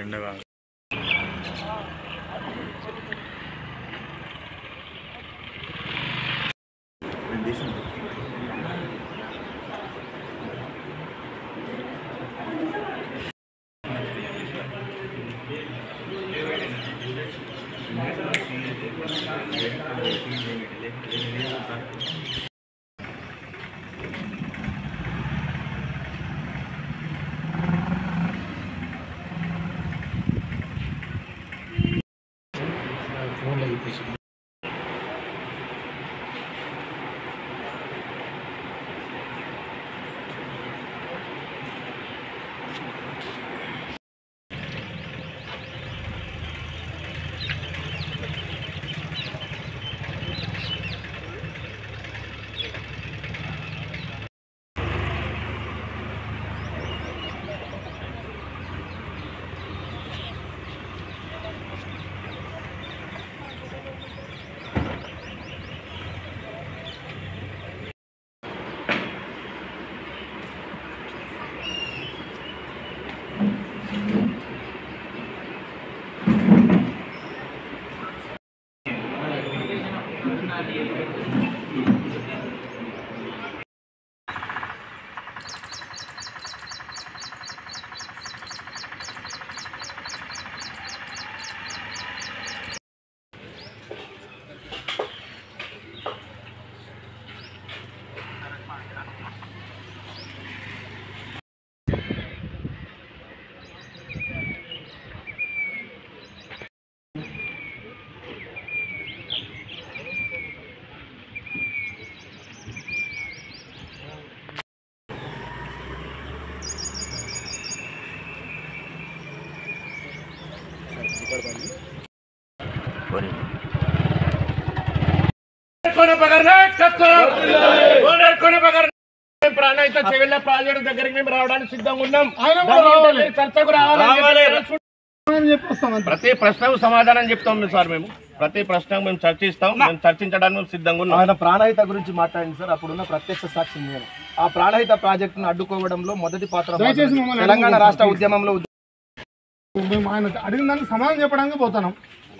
ఎండగా ప్రాణాయిత చెవిళ్ళ ప్రాజెక్టు దగ్గరికి మేము రావడానికి సిద్ధంగా ఉన్నాం. చర్చకు ప్రతి ప్రశ్నకు సమాధానం చెప్తాం సార్. మేము ప్రతి ప్రశ్నకు మేము చర్చిస్తాం. మేము చర్చించడానికి మేము సిద్ధంగా ఉన్నాం. ఆయన ప్రాణహిత గురించి మాట్లాడింది సార్. అప్పుడున్న ప్రత్యక్ష సాక్షి నేను ఆ ప్రాణహిత ప్రాజెక్టును అడ్డుకోవడంలో మొదటి పాత్ర తెలంగాణ రాష్ట్ర ఉద్యమంలో ఆయన అడిగిన దానికి సమాధానం చెప్పడానికి పోతున్నాం.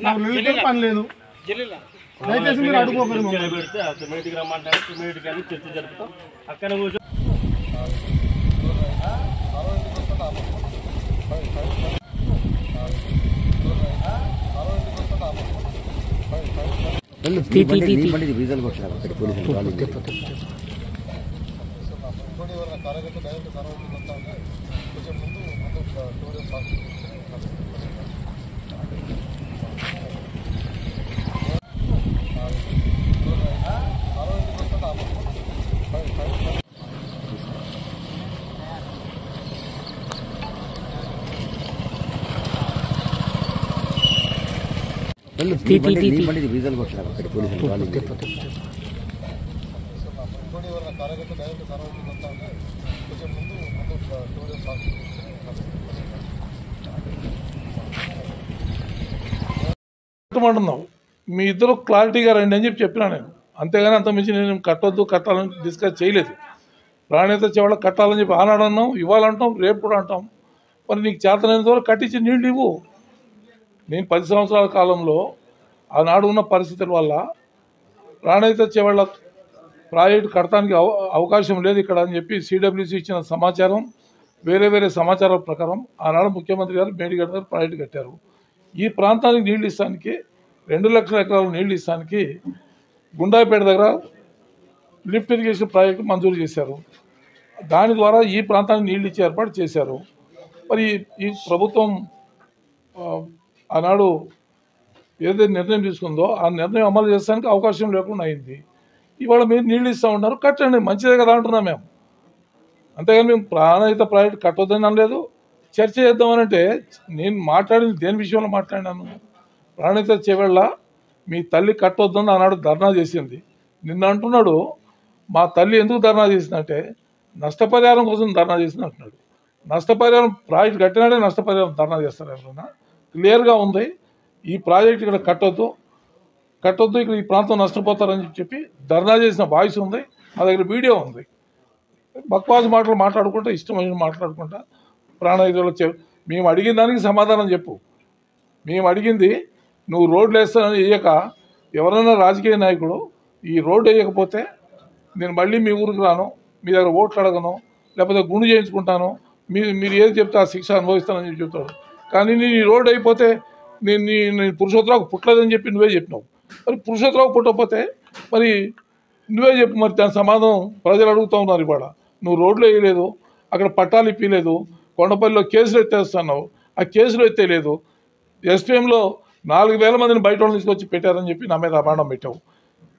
నాకు పని లేదు. దయచేసి మీరు అడుగుకోకూడదు. పెడితే కమ్యూనిటీకి రమ్మంటారు. కమ్యూనిటీకి అని చర్చ జరుపుతాం. అక్కడ కూర్చో కట్టమంటున్నావు. మీ ఇద్దరు క్లారిటీగా రండి అని చెప్పినా నేను. అంతేగాని అంతమించి నేను కట్టొద్దు కట్టాలని డిస్కస్ చేయలేదు. ప్రాణేత చెవడ కట్టాలని చెప్పి ఆనాడు అన్నాం, ఇవ్వాలంటాం, రేపు కూడా అంటాం. మరి నీకు చేతనైనంత వరకు కట్టించి నీళ్ళు ఇవ్వు. నేను 10 సంవత్సరాల కాలంలో ఆనాడు ఉన్న పరిస్థితుల వల్ల ప్రాణేత చెవళ్ళ ప్రాజెక్టు కట్టడానికి అవకాశం లేదు ఇక్కడ అని చెప్పి సిడబ్ల్యూసి ఇచ్చిన సమాచారం, వేరే వేరే సమాచారం ప్రకారం ఆనాడు ముఖ్యమంత్రి గారు మేడిగడ్డ గారు ప్రాజెక్టు కట్టారు. ఈ ప్రాంతానికి నీళ్ళు ఇస్తానికి 2 లక్షల ఎకరాలు నీళ్ళు ఇస్తానికి గుండాయిపేట దగ్గర లిఫ్ట్ ఇరిగేషన్ ప్రాజెక్టు మంజూరు చేశారు. దాని ద్వారా ఈ ప్రాంతానికి నీళ్ళు ఇచ్చే ఏర్పాటు చేశారు. మరి ఈ ప్రభుత్వం ఆనాడు ఏదైతే నిర్ణయం తీసుకుందో ఆ నిర్ణయం అమలు చేస్తానికి అవకాశం లేకుండా అయింది. ఇవాళ మీరు నీళ్ళు ఇస్తూ ఉన్నారు, కట్టండి, మంచిదే కదా అంటున్నాం మేము. అంతేగాని మేము ప్రాణహిత ప్రాజెక్టు కట్టొద్దని అనలేదు. చర్చ చేద్దామనంటే నేను మాట్లాడింది దేని విషయంలో మాట్లాడినాను? ప్రాణహిత చెవెళ్ళ మీ తల్లి కట్టొద్దని ఆనాడు ధర్నా చేసింది. నిన్న అంటున్నాడు మా తల్లి ఎందుకు ధర్నా చేసిందంటే నష్టపరిహారం కోసం ధర్నా చేసింది అంటున్నాడు. నష్టపరిహారం ప్రాజెక్టు కట్టినాడే నష్టపరిహారం ధర్నా చేస్తారు ఎవరైనా? క్లియర్గా ఉంది, ఈ ప్రాజెక్టు ఇక్కడ కట్టొద్దు, ఇక్కడ ఈ ప్రాంతం నష్టపోతారని చెప్పి ధర్నా చేసిన వాయిస్ ఉంది. మా దగ్గర వీడియో ఉంది. బక్వాస్ మాటలు మాట్లాడుకుంటా, ఇష్టమైన మాట్లాడుకుంటా ప్రాణహితలో మేము అడిగిన దానికి సమాధానం చెప్పు. మేము అడిగింది నువ్వు రోడ్లు వేస్తానని వేయక ఎవరైనా రాజకీయ నాయకుడు ఈ రోడ్డు వేయకపోతే నేను మళ్ళీ మీ ఊరికి రాను, మీ దగ్గర ఓట్లు అడగను, లేకపోతే గుండు చేయించుకుంటాను, మీరు ఏది చెప్తే ఆ శిక్ష అనుభవిస్తానని చెప్తాడు. కానీ నేను ఈ రోడ్డు అయిపోతే నేను పురుషోత్తరావు పుట్టలేదని చెప్పి నువ్వే చెప్పినావు. మరి పురుషోత్తరావు పుట్టకపోతే మరి నువ్వే చెప్పు. మరి దాని సమాధానం ప్రజలు అడుగుతూ ఉన్నారు. ఇవాళ నువ్వు రోడ్లు వేయలేదు, అక్కడ పట్టాలు ఇప్పలేదు, కొండపల్లిలో కేసులు ఎత్తేస్తున్నావు, ఆ కేసులు ఎత్తేయలేదు. ఎస్పీఎంలో 4,000 మందిని బయట వాళ్ళు తీసుకొచ్చి పెట్టారని చెప్పి నా మీద అభాండం పెట్టావు.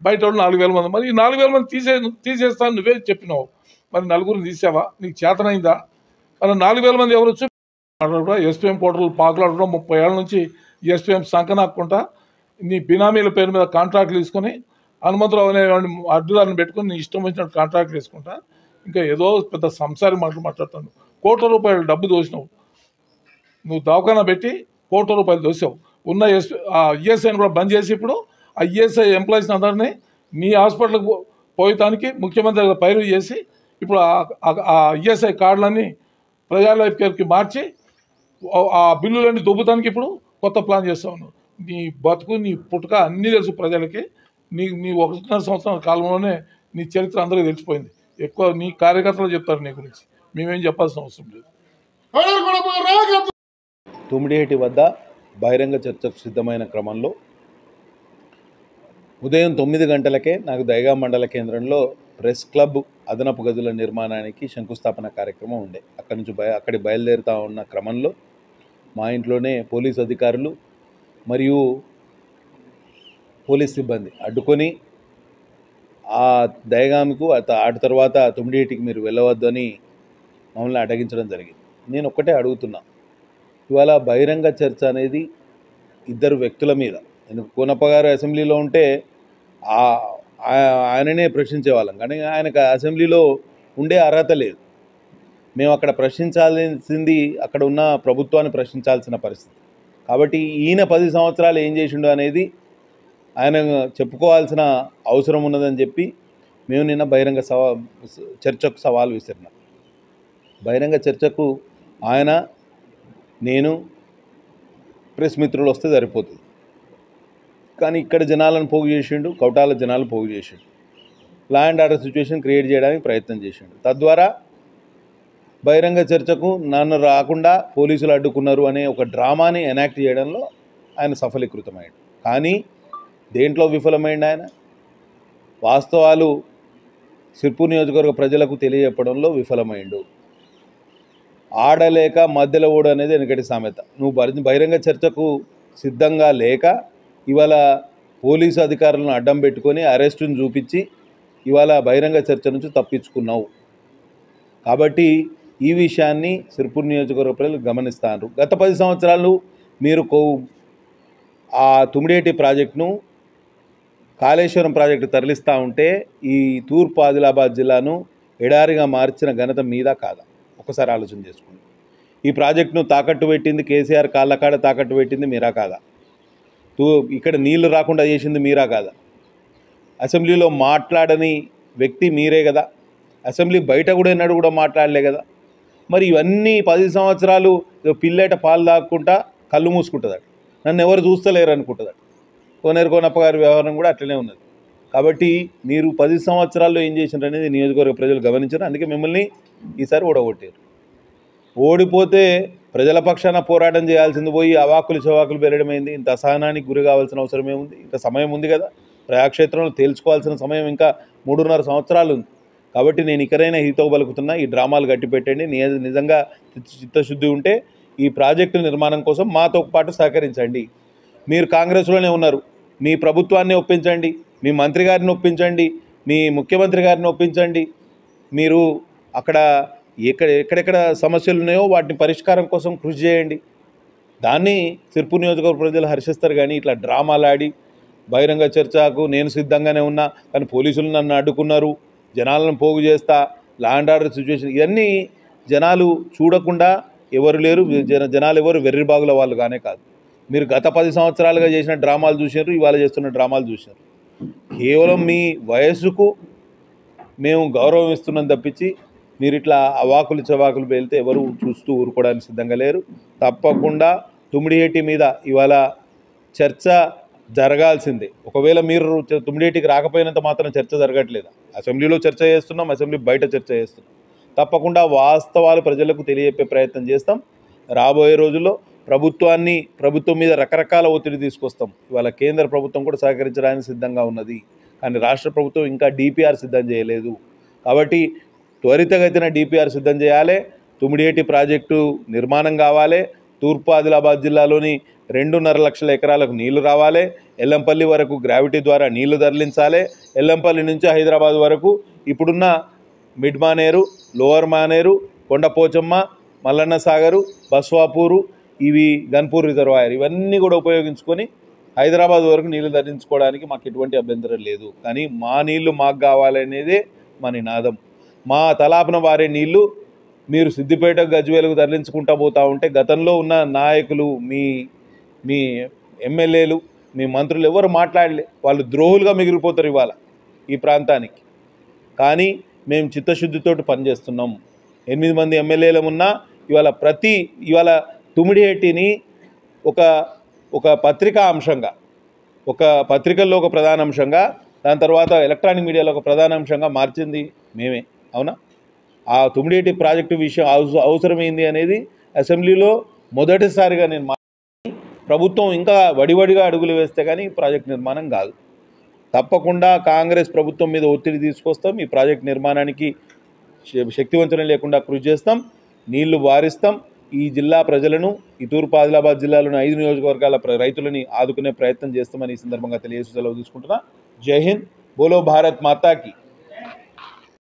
బయట వాళ్ళు 4,000 మంది. మరి ఈ 4,000 మంది తీసేస్తాను నువ్వే చెప్పినావు. మరి నలుగురిని తీసావా? నీకు చేతనైందా? మరి 4,000 మంది ఎవరు వచ్చి ఎస్పీఎం కోటలు పాకులాడడం 30 ఏళ్ళ నుంచి ఎస్పీఎం సంకనాక్కుంటా నీ బినామీల పేరు మీద కాంట్రాక్ట్లు తీసుకొని హనుమంతరావు అనే అడ్డుదారిని పెట్టుకుని నీ ఇష్టం వచ్చినట్టు కాంట్రాక్ట్లు తీసుకుంటా ఇంకా ఏదో పెద్ద సంసారి మాటలు మాట్లాడుతాను. ₹1,00,00,000 డబ్బు దోసినావు. నువ్వు దవాఖానా పెట్టి ₹1,00,00,000 దోసావు. ఉన్న ఈఎస్ఐని కూడా బంద్ చేసి ఇప్పుడు ఆ ఈఎస్ఐ ఎంప్లాయీస్ని అందరినీ నీ హాస్పిటల్కి పోయటానికి ముఖ్యమంత్రి దగ్గర పైరు చేసి ఇప్పుడు ఆ ఈఎస్ఐ కార్డులన్నీ ప్రజా లైఫ్ కేర్కి మార్చి ఆ బిల్లులన్నీ దొబ్బుతానికి ఇప్పుడు కొత్త ప్లాన్ చేస్తా ఉన్నావు. నీ బతుకు నీ పుట్టుక అన్నీ తెలుసు ప్రజలకి. నీ 1.5 సంవత్సరాల కాలంలోనే నీ చరిత్ర అందరికీ తెలిసిపోయింది. ఎక్కువ నీ కార్యకర్తలు చెప్తారు నీ గురించి, మేమేం చెప్పాల్సిన అవసరం లేదు. తుమ్మిడిహేటి వద్ద బహిరంగ చర్చకు సిద్ధమైన క్రమంలో ఉదయం 9 గంటలకే నాకు దైగా మండల కేంద్రంలో ప్రెస్ క్లబ్ అదనపు గదుల నిర్మాణానికి శంకుస్థాపన కార్యక్రమం ఉండే. అక్కడి బయలుదేరుతా ఉన్న క్రమంలో మా ఇంట్లోనే పోలీసు అధికారులు మరియు పోలీస్ సిబ్బంది అడ్డుకొని ఆ దైగామికు అటు తర్వాత తుమ్మిడిహేటికి మీరు వెళ్ళవద్దని మమ్మల్ని అడ్డగించడం జరిగింది. నేను ఒక్కటే అడుగుతున్నా, ఇవాళ బహిరంగ చర్చ అనేది ఇద్దరు వ్యక్తుల మీద. ఎందుకు కోనప్ప గారు అసెంబ్లీలో ఉంటే ఆయననే ప్రశ్నించేవాళ్ళం, కానీ ఆయనకు అసెంబ్లీలో ఉండే అర్హత లేదు. మేము అక్కడ ప్రశ్నించాల్సింది అక్కడ ఉన్న ప్రభుత్వాన్ని ప్రశ్నించాల్సిన పరిస్థితి. కాబట్టి ఈయన 10 సంవత్సరాలు ఏం చేసిండు అనేది ఆయన చెప్పుకోవాల్సిన అవసరం ఉన్నదని చెప్పి మేము నిన్న బహిరంగ చర్చకు సవాల్ విసిరినాం. బహిరంగ చర్చకు ఆయన, నేను, ప్రెస్ మిత్రులు వస్తే సరిపోతుంది. కానీ ఇక్కడ జనాలను పోగు చేసిండు, కౌటాల జనాలు పోగు చేసిండు, law and order situation create చేయడానికి ప్రయత్నం చేసిండు. తద్వారా బహిరంగ చర్చకు నన్ను రాకుండా పోలీసులు అడ్డుకున్నారు అనే ఒక డ్రామాని ఎనాక్ట్ చేయడంలో ఆయన సఫలీకృతమైండు. కానీ దేంట్లో విఫలమైండు ఆయన? వాస్తవాలు సిర్పూర్ నియోజకవర్గ ప్రజలకు తెలియజెప్పడంలో విఫలమైండు. ఆడలేక మధ్యలో ఓడు అనేది వెనకటి సామెత. నువ్వు బహిరంగ చర్చకు సిద్ధంగా లేక ఇవాళ పోలీసు అధికారులను అడ్డం పెట్టుకొని అరెస్టును చూపించి ఇవాళ బహిరంగ చర్చ నుంచి తప్పించుకున్నావు. కాబట్టి ఈ విషయాన్ని సిర్పూర్ నియోజకవర్గ ప్రజలు గమనిస్తారు. గత 10 సంవత్సరాలు మీరు ఆ తుమ్మిడిహేటి ప్రాజెక్టును కాళేశ్వరం ప్రాజెక్టు తరలిస్తూ ఉంటే ఈ తూర్పు ఆదిలాబాద్ జిల్లాను ఎడారిగా మార్చిన ఘనత మీద కాదా? ఒకసారి ఆలోచన చేసుకోండి. ఈ ప్రాజెక్టును తాకట్టు పెట్టింది కేసీఆర్, కాళ్ళకాడ తాకట్టు పెట్టింది మీరా కాదా? ఇక్కడ నీళ్లు రాకుండా చేసింది మీరా కాదా? అసెంబ్లీలో మాట్లాడని వ్యక్తి మీరే కదా. అసెంబ్లీ బయట కూడా ఎన్నడూ కూడా మాట్లాడలే కదా. మరి ఇవన్నీ 10 సంవత్సరాలు పిల్లేట పాలు తాక్కుంటా కళ్ళు మూసుకుంటుందట, నన్ను ఎవరు చూస్తలేరు అనుకుంటుందట. కోనప్ప గారి వ్యవహారం కూడా అట్లనే ఉన్నది. కాబట్టి మీరు 10 సంవత్సరాల్లో ఏం చేసినారు అనేది నియోజకవర్గ ప్రజలు గమనించారు. అందుకే మిమ్మల్ని ఈసారి ఓడగొట్టారు. ఓడిపోతే ప్రజల పక్షాన పోరాటం చేయాల్సింది పోయి అవాకులు చవాకులు పెరగడమైంది. ఇంత అసహనానికి గురి కావాల్సిన అవసరం ఏముంది? ఇంకా సమయం ఉంది కదా. ప్రజాక్షేత్రంలో తేల్చుకోవాల్సిన సమయం ఇంకా 3.5 సంవత్సరాలు ఉంది. కాబట్టి నేను ఇకరైనా హితో పలుకుతున్నా, ఈ డ్రామాలు గట్టి పెట్టండి. నిజంగా చిత్తశుద్ధి ఉంటే ఈ ప్రాజెక్టు నిర్మాణం కోసం మాతో పాటు సహకరించండి. మీరు కాంగ్రెస్లోనే ఉన్నారు, మీ ప్రభుత్వాన్ని ఒప్పించండి, మీ మంత్రి గారిని ఒప్పించండి, మీ ముఖ్యమంత్రి గారిని ఒప్పించండి. మీరు అక్కడ ఎక్కడెక్కడ సమస్యలు ఉన్నాయో వాటిని పరిష్కారం కోసం కృషి చేయండి. దాన్ని సిర్పూర్ నియోజకవర్గ ప్రజలు హర్షిస్తారు. కానీ ఇట్లా డ్రామాలాడి బహిరంగ చర్చకు నేను సిద్ధంగానే ఉన్నా కానీ పోలీసులు నన్ను అడ్డుకున్నారు, జనాలను పోగు చేస్తా, లా అండ్ ఆర్డర్ సిచ్యువేషన్, ఇవన్నీ జనాలు చూడకుండా ఎవరు లేరు. జనాలు ఎవరు వెర్రిబాగుల వాళ్ళు కానే కాదు. మీరు గత 10 సంవత్సరాలుగా చేసిన డ్రామాలు చూసినారు, ఇవాళ చేస్తున్న డ్రామాలు చూసినారు. కేవలం మీ వయస్సుకు మేము గౌరవం ఇస్తున్నాం తప్పించి మీరు ఇట్లా అవాకులు చవాకులు పేలితే ఎవరు చూస్తూ ఊరుకోవడానికి సిద్ధంగా లేరు. తప్పకుండా తుమ్మిడిహెట్టి మీద ఇవాళ చర్చ జరగాల్సిందే. ఒకవేళ మీరు తుమ్మిడిహెట్టికి రాకపోయినంత మాత్రం చర్చ జరగట్లేదు. అసెంబ్లీలో చర్చ చేస్తున్నాం, అసెంబ్లీ బయట చర్చ చేస్తున్నాం. తప్పకుండా వాస్తవాలు ప్రజలకు తెలియజెప్పే ప్రయత్నం చేస్తాం. రాబోయే రోజుల్లో ప్రభుత్వం మీద రకరకాల ఒత్తిడి తీసుకొస్తాం. ఇవాళ కేంద్ర ప్రభుత్వం కూడా సహకరించడానికి సిద్ధంగా ఉన్నది, కానీ రాష్ట్ర ప్రభుత్వం ఇంకా డిపిఆర్ సిద్ధం చేయలేదు. కాబట్టి త్వరితగతిన డిపిఆర్ సిద్ధం చేయాలి. తుమ్మిడిహెట్టి ప్రాజెక్టు నిర్మాణం కావాలి. తూర్పు ఆదిలాబాద్ జిల్లాలోని 2.5 లక్షల ఎకరాలకు నీళ్లు రావాలి. ఎల్లంపల్లి వరకు గ్రావిటీ ద్వారా నీళ్లు తరలించాలి. ఎల్లంపల్లి నుంచి హైదరాబాద్ వరకు ఇప్పుడున్న మిడ్ మానేరు, లోవర్ మానేరు, కొండపోచమ్మ, మల్లన్న సాగరు, బస్వాపూరు, ఇవి గన్పూర్ రిజర్వాయర్, ఇవన్నీ కూడా ఉపయోగించుకొని హైదరాబాద్ వరకు నీళ్లు తరలించుకోవడానికి మాకు ఎటువంటి అభ్యంతరం లేదు. కానీ మా నీళ్లు మాకు కావాలనేదే మా నినాదం. మా తలాపన వారే నీళ్లు మీరు సిద్దిపేట గజ్వేలకు తరలించుకుంటా పోతూ ఉంటే గతంలో ఉన్న నాయకులు, మీ ఎమ్మెల్యేలు, మీ మంత్రులు ఎవరు మాట్లాడలే. వాళ్ళు ద్రోహులుగా మిగిలిపోతారు ఇవాళ ఈ ప్రాంతానికి. కానీ మేము చిత్తశుద్ధితోటి పనిచేస్తున్నాం. 8 మంది ఎమ్మెల్యేలు ఉన్నా ఇవాళ తుమ్మిడిహెట్టిని ఒక పత్రికా అంశంగా, ఒక పత్రికల్లో ఒక ప్రధాన అంశంగా, దాని తర్వాత ఎలక్ట్రానిక్ మీడియాలో ఒక ప్రధాన అంశంగా మార్చింది మేమే. అవునా? ఆ తుమ్మిడిహెట్టి ప్రాజెక్టు విషయం అవసరమైంది అనేది అసెంబ్లీలో మొదటిసారిగా నేను ప్రభుత్వం ఇంకా వడివడిగా అడుగులు వేస్తే కానీ ప్రాజెక్ట్ నిర్మాణం కాదు. తప్పకుండా కాంగ్రెస్ ప్రభుత్వం మీద ఒత్తిడి తీసుకొస్తాం. ఈ ప్రాజెక్ట్ నిర్మాణానికి శక్తివంచన లేకుండా కృషి చేస్తాం. నీళ్లు వారిస్తాం. ఈ జిల్లా ప్రజలను, ఈ తూర్పు ఆదిలాబాద్ జిల్లాలోని 5 నియోజకవర్గాల రైతులని ఆదుకునే ప్రయత్నం చేస్తామని ఈ సందర్భంగా తెలియజేసి సెలవు తీసుకుంటున్నా. జై హింద్. బోలో భారత్ మాతాకి.